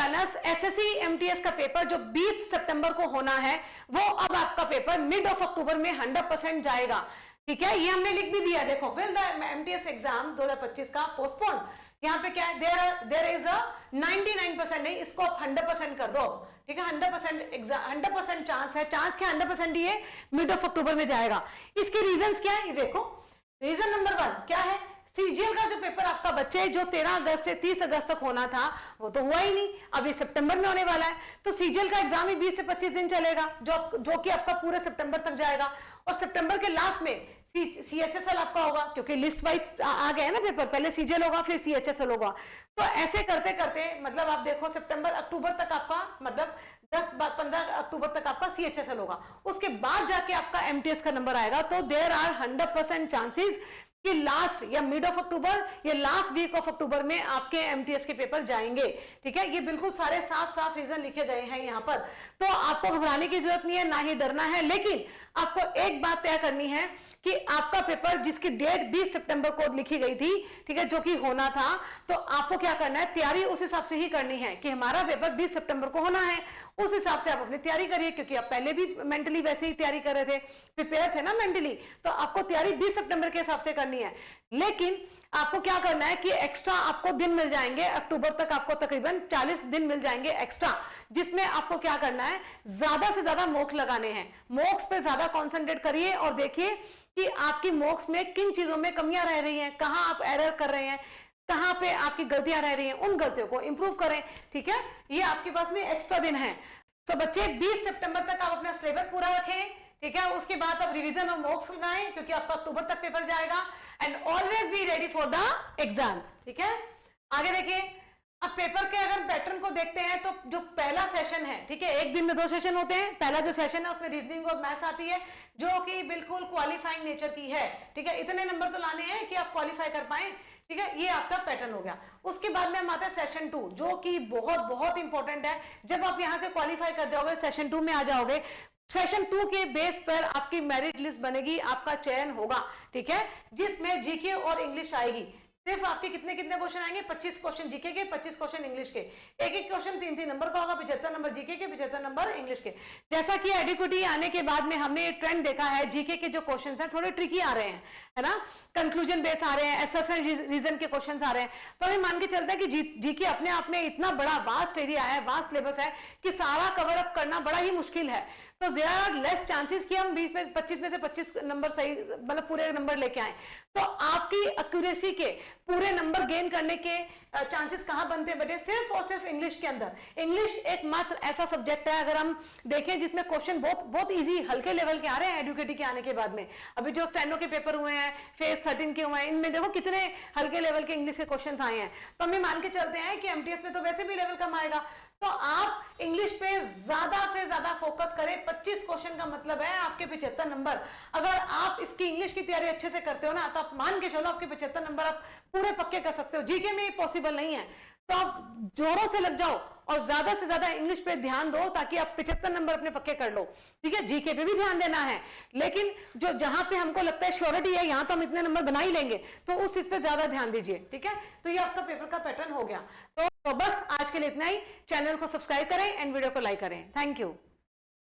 Planners SSC MTS का paper जो 20 सितंबर को होना है, वो अब आपका पेपर मिड ऑफ अक्टूबर में 100% जाएगा। ठीक है, ये हमने लिख भी दिया, देखो विल द एमटीएस एग्जाम 2025 का पोस्टपोन, यहाँ पे क्या है, देयर इज अ 99% नहीं, इसको आप 100% कर दो। ठीक है, 100% चांस है, चांस क्या 100% ये मिड ऑफ अक्टूबर में जाएगा। इसके रीजंस क्या है, ये देखो। रीजन नंबर 1 क्या है, सीजीएल का जो पेपर आपका बच्चे जो 13 अगस्त से 30 अगस्त तक होना था वो तो हुआ ही नहीं, अब ये सितंबर में होने वाला है। तो सीजीएल का एग्जाम ही 20 से 25 दिन चलेगा, जो कि आपका पूरे सितंबर तक जाएगा। और सितंबर के लास्ट में सीएचएसएल आपका होगा, क्योंकि लिस्ट वाइज आ गया है ना पेपर, पहले सीजीएल होगा फिर सीएचएसएल होगा। तो ऐसे करते करते मतलब आप देखो सितंबर अक्टूबर तक आपका मतलब 10-15 अक्टूबर तक आपका सीएचएसएल होगा, उसके बाद जाके आपका एमटीएस का नंबर आएगा। तो देयर आर 100% चांसेस कि लास्ट या मिड ऑफ अक्टूबर या लास्ट वीक ऑफ अक्टूबर में आपके एमटीएस के पेपर जाएंगे। ठीक है, ये बिल्कुल सारे साफ साफ रीजन लिखे गए हैं यहाँ पर, तो आपको घबराने की जरूरत नहीं है, ना ही डरना है। लेकिन आपको एक बात तय करनी है कि आपका पेपर जिसकी डेट 20 सितंबर को लिखी गई थी, ठीक है, जो कि होना था, तो आपको क्या करना है, तैयारी उस हिसाब से ही करनी है कि हमारा पेपर 20 सितंबर को होना है। उस हिसाब से आप अपनी तैयारी करिए, क्योंकि आप पहले भी मेंटली वैसे ही तैयारी कर रहे थे, प्रिपेयर थे ना मेंटली, तो आपको तैयारी 20 सितंबर के हिसाब से करनी है। लेकिन आपको क्या करना है कि एक्स्ट्रा आपको दिन मिल जाएंगे, अक्टूबर तक आपको तकरीबन 40 दिन मिल जाएंगे एक्स्ट्रा, जिसमें आपको क्या करना है, ज्यादा से ज्यादा मॉक लगाने हैं। मॉक्स पे ज्यादा कॉन्सेंट्रेट करिए और देखिए कि आपकी मॉक्स में किन चीजों में कमियां रह रही हैं, कहां आप एरर कर रहे हैं, कहां पे आपकी गलतियां रह रही हैं, उन गलतियों को इंप्रूव करें। ठीक है, ये आपके पास में एक्स्ट्रा दिन है। तो बच्चे 20 सितंबर तक आप अपना सिलेबस पूरा रखें। ठीक है, उसके बाद आप रिवीजन और मॉक्स लगाएं, क्योंकि आपका अक्टूबर तक पेपर जाएगा। And always be ready for the exams. ठीक है, आगे देखिए, अब पेपर के अगर पैटर्न को देखते हैं तो जो पहला सेशन है, ठीक है, एक दिन में 2 सेशन होते हैं। पहला जो सेशन है उसमें रीजनिंग और मैथ्स आती है, जो कि बिल्कुल क्वालिफाइंग नेचर की है। ठीक है, इतने नंबर तो लाने हैं कि आप क्वालिफाई कर पाए। ठीक है, ये आपका पैटर्न हो गया। उसके बाद में हम आते हैं सेशन 2, जो कि बहुत बहुत इंपॉर्टेंट है। जब आप यहां से क्वालिफाई कर जाओगे, सेशन 2 में आ जाओगे, सेशन 2 के बेस पर आपकी मेरिट लिस्ट बनेगी, आपका चयन होगा। ठीक है, जिसमें जीके और इंग्लिश आएगी। सिर्फ आपके कितने कितने क्वेश्चन आएंगे, 25 क्वेश्चन जीके के, 25 क्वेश्चन इंग्लिश के। एक एक क्वेश्चन 3-3 नंबर का होगा, 75 नंबर जीके के, 75 नंबर इंग्लिश के। जैसा कि एडिक्विटी आने के बाद में हमने ट्रेंड देखा है, जीके के जो क्वेश्चंस हैं थोड़े ट्रिकी आ रहे हैं, है ना, कंक्लूजन बेस आ रहे हैं, असर्शन रीजन के क्वेश्चंस आ रहे हैं। तो हमें मान के चलते हैं कि जीके अपने आप में इतना बड़ा वास्ट एरिया है, वास्ट सिलेबस है, कि सारा कवर अप करना बड़ा ही मुश्किल है। तो देयर आर लेस चांसेस कि हम 25 में से 25 नंबर सही, मतलब पूरे नंबर लेके आए। तो आपकी एक्यूरेसी के पूरे नंबर गेन करने के चांसेस कहां बनते हैं बेटे, सिर्फ और सिर्फ इंग्लिश के अंदर। इंग्लिश एकमात्र ऐसा सब्जेक्ट है, अगर हम देखें, जिसमें क्वेश्चन बहुत इजी हल्के लेवल के आ रहे हैं एडुकेटी के आने के बाद में। अभी जो स्टेनो के पेपर हुए हैं, फेज 13 के हुए हैं, इनमें देखो कितने हल्के लेवल के इंग्लिश के क्वेश्चन आए हैं। तो हमें मान के चलते हैं कि एमटीएस में तो वैसे भी लेवल कम आएगा, तो आप इंग्लिश पे ज्यादा से ज्यादा फोकस करें। 25 क्वेश्चन का मतलब है आपके 75 नंबर। अगर आप इसकी इंग्लिश की तैयारी अच्छे से करते हो ना, तो आप मान के चलो आपके 75 नंबर आप पूरे पक्के कर सकते हो। जीके में पॉसिबल नहीं है, तो आप जोरों से लग जाओ और ज्यादा से ज्यादा इंग्लिश पे ध्यान दो, ताकि आप 75 नंबर अपने पक्के कर लो। ठीक है, जीके पे भी ध्यान देना है, लेकिन जो जहां पे हमको लगता है श्योरिटी है, यहां तो हम इतने नंबर बना ही लेंगे, तो उस चीज पे ज्यादा ध्यान दीजिए। ठीक है, तो ये आपका पेपर का पैटर्न हो गया। तो बस आज के लिए इतना ही। चैनल को सब्सक्राइब करें एंड वीडियो को लाइक करें। Thank you.